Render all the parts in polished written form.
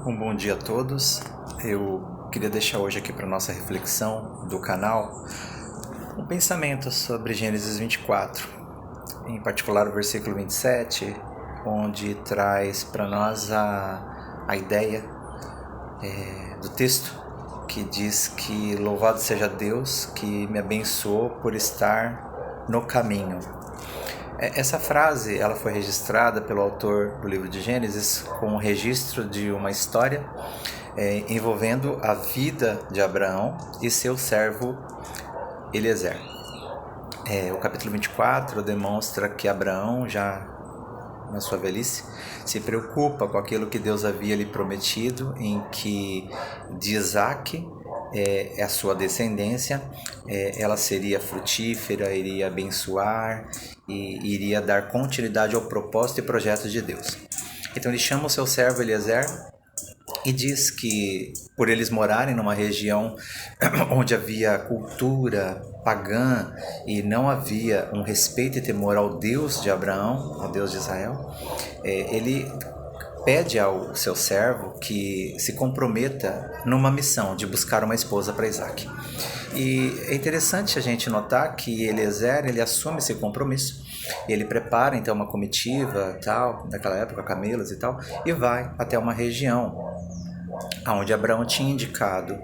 Um bom dia a todos. Eu queria deixar hoje aqui para nossa reflexão do canal um pensamento sobre Gênesis 24, em particular o versículo 27, onde traz para nós a ideia do texto que diz que louvado seja Deus que me abençoou por estar no caminho. Essa frase ela foi registrada pelo autor do livro de Gênesis com o registro de uma história envolvendo a vida de Abraão e seu servo Eliezer. O capítulo 24 demonstra que Abraão, já na sua velhice, se preocupa com aquilo que Deus havia lhe prometido, em que de Isaac, a sua descendência, ela seria frutífera, iria abençoar e iria dar continuidade ao propósito e projeto de Deus. Então ele chama o seu servo Eliezer e diz que por eles morarem numa região onde havia cultura pagã e não havia um respeito e temor ao Deus de Abraão, ao Deus de Israel, ele pede ao seu servo que se comprometa numa missão de buscar uma esposa para Isaac. E é interessante a gente notar que Eliezer, ele assume esse compromisso, ele prepara então uma comitiva, tal, naquela época, camelos e tal, e vai até uma região onde Abraão tinha indicado,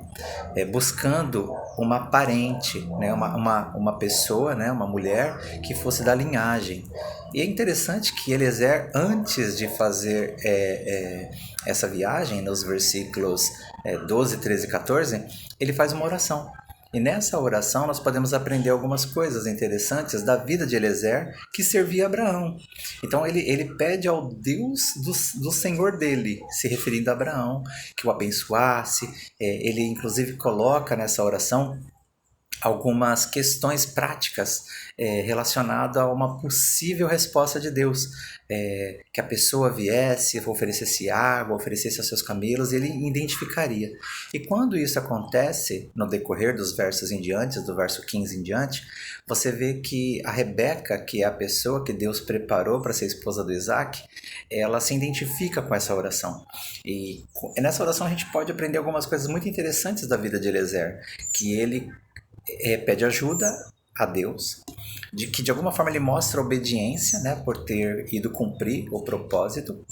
buscando uma parente, né, uma pessoa, né, uma mulher que fosse da linhagem. E é interessante que Eliezer, antes de fazer essa viagem, nos versículos 12, 13 e 14, ele faz uma oração. E nessa oração nós podemos aprender algumas coisas interessantes da vida de Eliezer, que servia a Abraão. Então ele pede ao Deus do Senhor dele, se referindo a Abraão, que o abençoasse. Ele inclusive coloca nessa oração algumas questões práticas relacionadas a uma possível resposta de Deus, que a pessoa viesse, oferecesse água, oferecesse aos seus camelos, ele identificaria. E quando isso acontece, no decorrer dos versos em diante, do verso 15 em diante, você vê que a Rebeca, que é a pessoa que Deus preparou para ser esposa do Isaac, ela se identifica com essa oração. E nessa oração a gente pode aprender algumas coisas muito interessantes da vida de Eliezer, que ele pede ajuda a Deus, de que de alguma forma ele mostra obediência, né, por ter ido cumprir o propósito,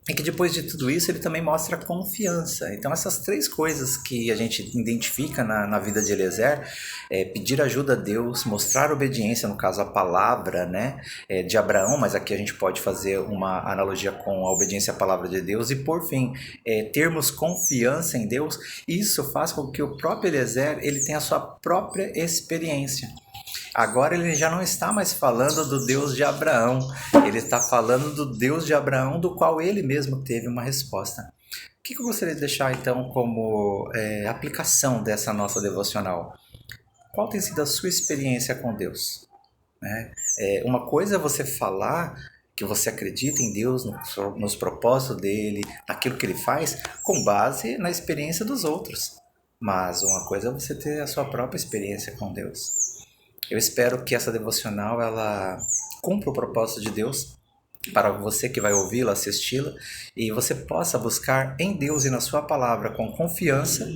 e que depois de tudo isso ele também mostra confiança. Então essas três coisas que a gente identifica na vida de Eliezer, pedir ajuda a Deus, mostrar obediência, no caso a palavra, né, de Abraão, mas aqui a gente pode fazer uma analogia com a obediência à palavra de Deus, e por fim, termos confiança em Deus. Isso faz com que o próprio Eliezer ele tenha a sua própria experiência. Agora ele já não está mais falando do Deus de Abraão, ele está falando do Deus de Abraão, do qual ele mesmo teve uma resposta. O que eu gostaria de deixar então como aplicação dessa nossa devocional? Qual tem sido a sua experiência com Deus? Uma coisa é você falar que você acredita em Deus, nos propósitos dele, naquilo que ele faz, com base na experiência dos outros. Mas uma coisa é você ter a sua própria experiência com Deus. Eu espero que essa devocional ela cumpra o propósito de Deus para você que vai ouvi-la, assisti-la, e você possa buscar em Deus e na sua palavra com confiança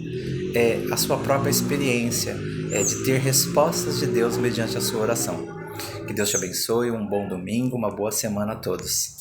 a sua própria experiência de ter respostas de Deus mediante a sua oração. Que Deus te abençoe, um bom domingo, uma boa semana a todos.